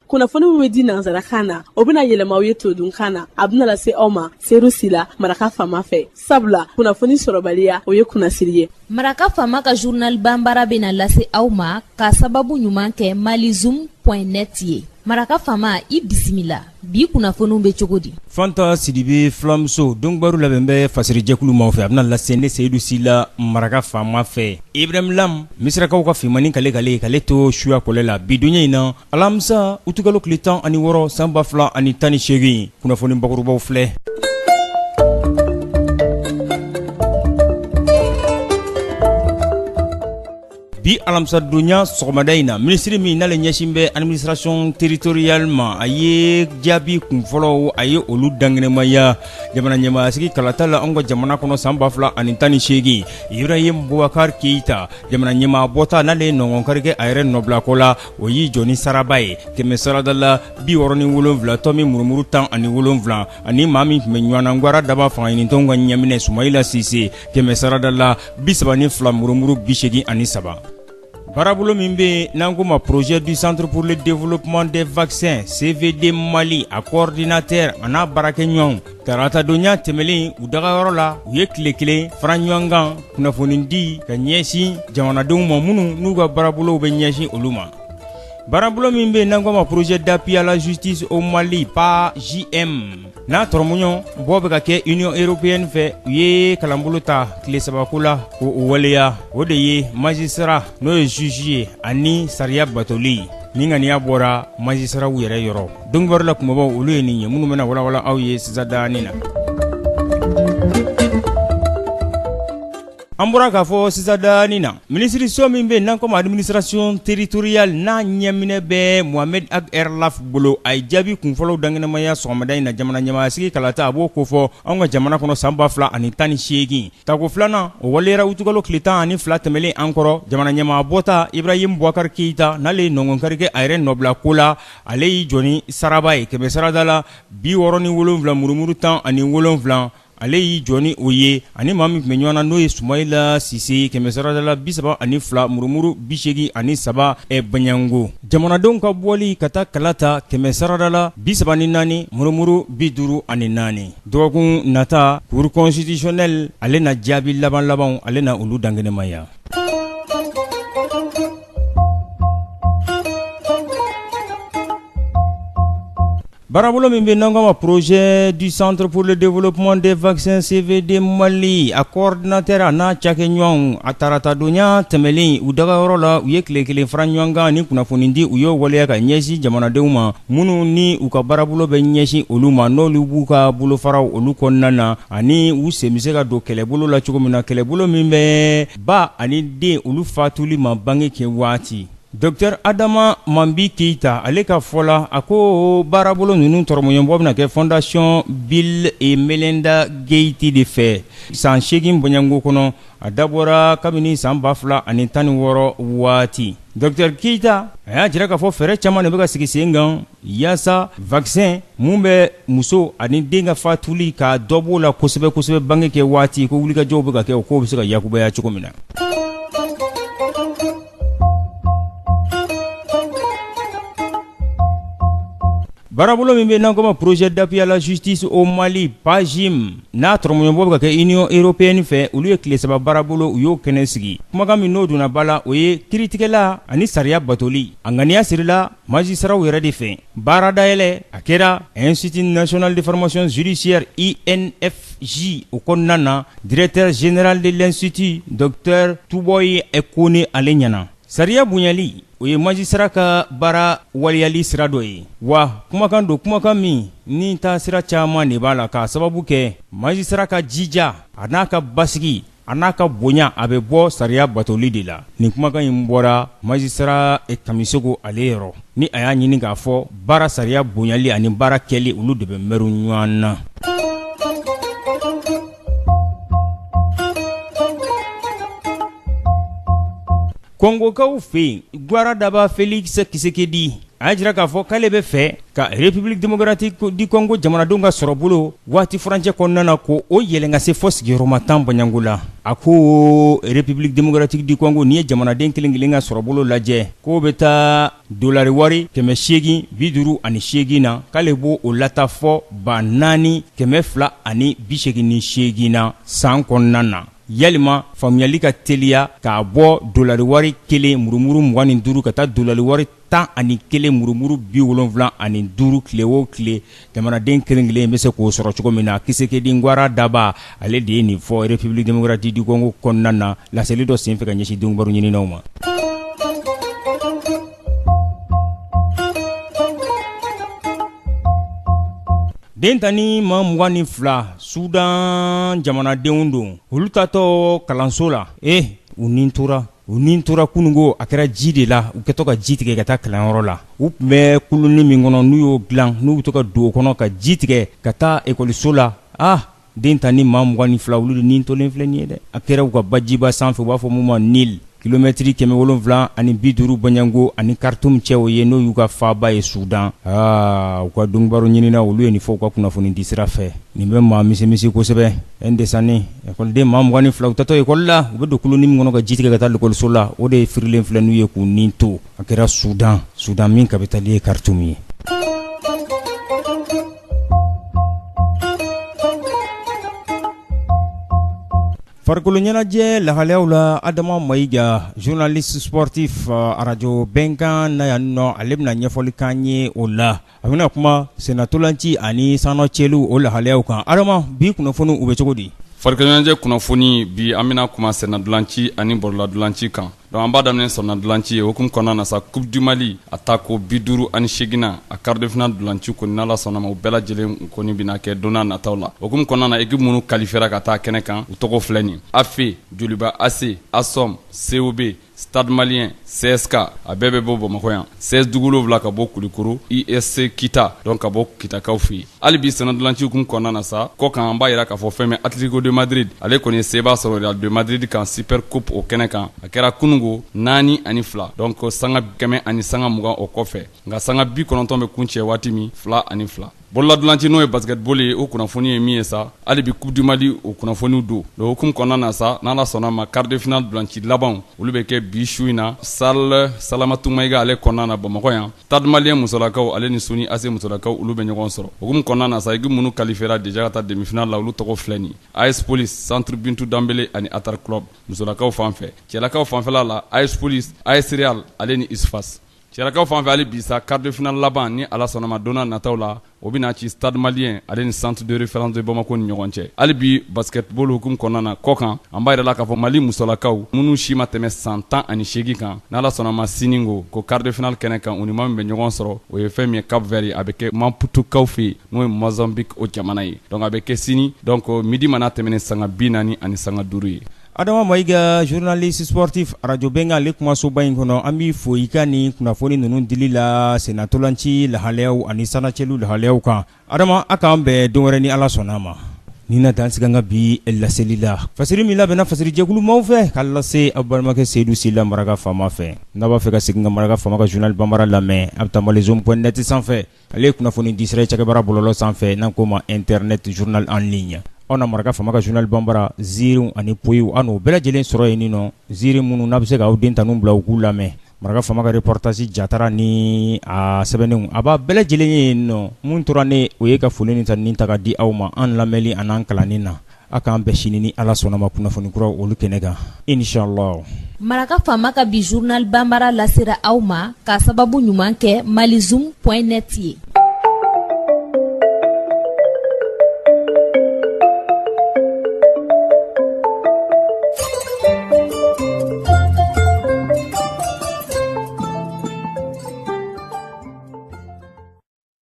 kunnafoni min bɛ di nanzarakan na o bɛna yɛlɛma aw ye todunkan na a bɛna lase aw ma seeru sila maraka faama fɛ sabula kunnafoni sɔrɔbaliya o ye kunnasiri ye. Maraka faama ka journal banbara bɛna lase aw ma ka sababu ɲuman kɛ malizoom.net ye. Maraka faama i bisimila bi kunnafoniw bɛ cogo di. Fanta Sidibe Fulamuso dɔnkibaru labɛn bɛ fasiri jɛkulu ma fɛ a bɛna lase ne Seyidu Sila maraka faama fɛ. Ibrahim Lam misirakaw ka fimani kale to suya kɔlɛ la bi dunya in na alamisa utukalo tile 16 san 2018 kunnafoni bakurubaw filɛ. Bi alamisa dunya sɔgɔmada in na ministre min n'ale ɲɛsin bɛ administration territoriale ma a ye jaabi kunfɔlɔw a ye olu dangenemaya jamana ɲɛmaasigi kalata la an ka jamana kɔnɔ san 2018 Ibrahim Boubacar Keita jamana ɲɛmaa bɔta n'ale nɔngɔnkari kɛ a yɛrɛ nɔbilako la o y'i jɔ ni saraba ye kɛmɛ sarada la 67 tɔmi murumuru 17 ani maa min tun bɛ ɲɔgɔnna gwara daba fanga ɲinitɔnw ka ɲɛminɛ Sumayila Sise kɛmɛ sarada la 32 murumuru 83. Barabolo min bɛ n'an ko ma projet du centre pour le développement des vaccins CVD Mali a coordinateur a n'a baarakɛɲɔgɔnw tarata donya tɛmɛlen u dagayɔrɔ la u ye tile kelen fara ɲɔgɔn kan kunnafoni di ka ɲɛsin jamanadenw ma minnu n'u ka baarabolow bɛ ɲɛsin olu ma. Barabolo min bɛ n'an ko ma projet d'appui à la justice au Mali PAJM n'a tɔrɔmuɲɔ bɔ bɛ ka kɛ Union européenne fɛ u ye kalanbolo ta tile 3 ko la ko o waleya o de ye magistrat n'o ye juge ye ani sariya batoli ni ŋaniya bɔra magistraw yɛrɛ yɔrɔ dɔnkibaru la kumabaw olu ye nin ye minnu bɛna walawala aw ye sisan dani na. An bɔra k'a fɔ sisan dani na ministiriso min bɛ n'an ko ma administration territoriale n'a ɲɛminɛ bɛ Mohamed Ag Erlaf bolo a ye jaabi kunfɔlɔw dangenemaya sɔgɔmada in na jamana ɲɛmaasigi kalata a b'o ko fɔ an ka jamana kɔnɔ san 2018 tako filanan o waleyara utukalo tile 12 tɛmɛlen an kɔrɔ jamana ɲɛmaa bɔta Ibrahim Boubacar Keita n'ale ye nɔngɔnkari kɛ a yɛrɛ nɔbila ko la ale y'i jɔ ni saraba ye kɛmɛ sarada la 67 murumuru 17 ale y'i jɔ ni o ye ani maa min tun bɛ ɲɔgɔn na n'o ye Sumayila Sise kɛmɛ sarada la 32 murumuru 83 Banyango. Jamanadenw ka bɔli ka taa kala ta kɛmɛ sarada la 34 murumuru 54 dɔgɔkun nata cour constitutionnelle ale na jaabi laban ale na olu dangenemaya. Barabolo min bɛ n'an ko ma projet du centre pour le développement des vaccins CVD Mali a coordinateur a n'a cakɛɲɔgɔnw a tarata donya tɛmɛlen u dagayɔrɔ la u ye tile kelen fara ɲɔgɔn kan ni kunnafoni di u y'o waleya ka ɲɛsin jamanadenw ma minnu ni u ka baarabolo bɛ ɲɛsin olu ma n'olu b'u ka bolofaraw olu kɔnɔna na ani u sen bɛ se ka don kɛlɛbolo la cogo min na kɛlɛbolo min bɛ ba ani den olu fatuli ma bange kɛ waati. Dr Adama Mambi Keita ale ka fɔla a ko baarabolo ninnu tɔrɔmɔɲɔbɔ bɛna kɛ Fondation Bill et Melinda Gates de fɛ san 8 Banyango kɔnɔ a dabɔra kabini san 2016 waati. Dr Keita a y'a jira k'a fɔ fɛɛrɛ caman de bɛ ka sigi sen kan yaasa vaccin mun bɛ muso ani den ka fatuli ka dɔ b'o la kosɛbɛ bange kɛ waati ko wulikajɔw bɛ ka kɛ o ko bɛ se ka yakubaya cogo min na. Barabolo min bɛ n'an ko ma projet d'appui à la justice au Mali PAJM n'a tɔrɔmɔɲɔbɔ bɛ ka kɛ Union européenne fɛ olu ye tile 3 barabolo u y'o kɛnɛ sigi kumakan min n'o donna ba la o ye kiiritigɛla ani sariya batoli a ŋaniya sirila magistraw yɛrɛ de fɛ baara dayɛlɛ a kɛra Institut national de formation judiciaire INFJ o kɔnɔna na directeur général de l'institut Dr Tuboye Ekone ale ɲɛna sariya bonyali o ye magistrat ka baara waliyali sira dɔ ye wa kumakan don kumakan min ni ta sira caman de b'a la k'a sababu kɛ magistrat ka jija a n'a ka basigi a n'a ka bonya a bɛ bɔ sariya batoli de la nin kumakan in bɔra magistrat Kamisogo ale yɔrɔ ni a y'a ɲini k'a fɔ baara sariya bonyali ani baara kɛli olu de bɛ mɛru ɲɔgɔn na. Kongokaw fe Gwara Daba Felix Kisekedi a jira k'a fɔ k'ale bɛ fɛ ka République démocratique du Congo jamanadenw ka sɔrɔ bolo waati furancɛ kɔnɔna na ko o yɛlɛn ka se fɔ sigiyɔrɔma 10 bɔɲango la. A ko République démocratique du Congo n'i ye jamanaden kelen kelen ka sɔrɔ bolo lajɛ k'o bɛ taa dolari wari 858 na k'ale b'o o lata fɔ 4288 na san kɔnɔna na. Yalima famuyali ka teliya k'a bɔ dolari wari kelen murumuru 25 ka taa dolari wari 11 murumuru 75 tile o tile jamanaden kelen bɛ se k'o sɔrɔ cogo min na. Kisekedi Ngwara Daba ale de ye nin fɔ République démocratique du Congo kɔnɔna na laseli dɔ senfɛ ka ɲɛsin denw baro ɲininaw ma. Den tani ma 22 Sudan jamanadenw don olu tatɔ kalanso la u nin tora kunungo a kɛra ji de la u kɛtɔ ka ji tigɛ ka taa kalanyɔrɔ la u tun bɛ kuluni min kɔnɔ n'u y'o dilan n'u bɛ to ka don o kɔnɔ ka ji tigɛ ka taa ekɔliso la den tani ma 22 olu de nin tolen filɛ nin ye dɛ a kɛra u ka bajiba sanfɛ u b'a fɔ mun ma Nil kilomɛtiri 750 bɔɲango ani Khartoum cɛ o ye n'o y'u ka faaba ye Sudan. U ka donbaro ɲinina olu ye nin fɔ u ka kunnafoni di sira fɛ. Nin bɛ maa misi kosɛbɛ ndesanni ekɔliden maa 22 u tatɔ ekɔli la u bɛ don kuluni min kɔnɔ ka ji tigɛ ka taa ekɔliso la o de ye firilen filɛ n'u ye k'u nin to a kɛra Sudan min kapitali ye Khartoum ye. Farikolo ɲɛnajɛ lahalayaw la Adama Mayiga journaliste sportif radio Bɛnkan na yan nɔ ale bɛna ɲɛfɔli k'an ye o la a bɛna kuma senatolanci ani sanɔ cɛlu o lahalayaw kan. Adama bi kunnafoni u bɛ cogo di? Farikolo ɲɛnajɛ kunnafoni bi an bɛna kuma senatolanci ani bɔrɔladolanci kan. Donc an b'a daminɛ sɔrɔna dolanci ye hukumu kɔnɔna na sa Coupe du Mali a ta ko 58 a quart de finale dolanci kɔni n'Ala sɔnna ma u bɛɛ lajɛlen kɔni bɛna kɛ don n'a nataw la. Hukumu kɔnɔna na équipe minnu qualifiera ka taa kɛnɛ kan u tɔgɔ filɛ nin AFE, Joliba AC, ASOM, COB, Stade Malien, CSK a bɛɛ bɛ bɔ Bamakɔ yan. CS Dugulowula ka bɔ Kulikoro, ISC Kita donc ka bɔ Kitakaw fɛ yen. Hali bi sɛnɛ dolanci hukumu kɔnɔna na sa kɔ kan an b'a yira k'a fɔ fɛn min Atlético de Madrid ale kɔni ye seba sɔrɔ Real de Madrid kan Super Coupe o kɛnɛ kan a kɛra kunungo 4-2 donc sanga 100 sanga 20 o kɔfɛ nka sanga 90 bɛ kun cɛ waati min 2-2. Bɔrɔladolanci n'o ye basketball ye o kunnafoni ye min ye sa hali bi Coupe du Mali o kunnafoniw don. Donc hukumu kɔnɔna na sa n'Ala sɔnna ma quart de finale dolanci labanw olu bɛ kɛ bi su in na salle Salamatu Mayiga ale kɔnɔna na Bamakɔ yan. Stade Malien musolakaw ale ni Soni AC musolakaw olu bɛ ɲɔgɔn sɔrɔ. Hukumu kɔnɔna na sa équipe minnu qualifiera déjà ka taa demi-finale la olu tɔgɔ filɛ nin AS Police, Centre Bintou Dambele ani Atar Club musolakaw fan fɛ. Cɛlakaw fanfɛla la AS Police, AS Real ale ni Isfas. Cɛlakaw fanfɛ ale bi sa quart de finale laban ni Ala sɔnna ma donna nataw la o bɛna ci Stade Malien ale ni Centre de référence de Bamako ni ɲɔgɔn cɛ. Hali bi basketball hukumu kɔnɔna na kɔ kan an b'a yira la k'a fɔ Mali musolakaw minnu si ma tɛmɛ san 18 kan n'Ala sɔnna ma siningo ko quart de finale kɛnɛ kan u ni maa min bɛ ɲɔgɔn sɔrɔ o ye fɛn min ye Cap Vert a bɛ kɛ Maputokaw fɛ yen n'o ye Mozambique o jamana ye. Donc a bɛ kɛ sini donc midi mana tɛmɛ ni sanga 40 ani sanga 5 ye. Adama Mayiga journaliste sportif radio Bɛnkan ale kumasoba in kɔnɔ an b'i fo i ka nin kunnafoni ninnu dili la senatolanci lahalayaw ani sanacɛlu lahalayaw kan. Adama a k'an bɛn don wɛrɛ ni Ala sɔnna ma. Ni na dan sigan ka bi laseli la fasiri min labɛnna fasiri jɛkulu maaw fɛ k'a lase aw balimakɛ Seydou Sila Maraka Fama fɛ. N'a b'a fɛ ka segin ka Maraka Fama ka journal Banbara lamɛn a bɛ taa malazone.net sanfɛ ale ye kunnafoni di sira cakɛbara bɔlɔlɔ sanfɛ n'an ko ma internet journal en ligne. Aw na Maraka Fama ka journal Banbara ziiriw ani poyiw an n'o bɛɛ lajɛlen sɔrɔ yen nɔ ziiri minnu n'a bɛ se k'aw den tanu bila u k'u lamɛn. Maraka Fama ka reportage jatara ni a sɛbɛnnenw a b'a bɛɛ lajɛlen ye yen nɔ mun tora ne o ye ka foli ni tanni ta ka di aw ma an lamɛnli an'an kalanni na a k'an bɛɛ sini ni Ala sɔnna ma kunnafoni kuraw olu kɛnɛ kan inshallah. Maraka Fama ka bi journal Banbara lasera aw ma ka sababu ɲuman kɛ malizoom.net ye.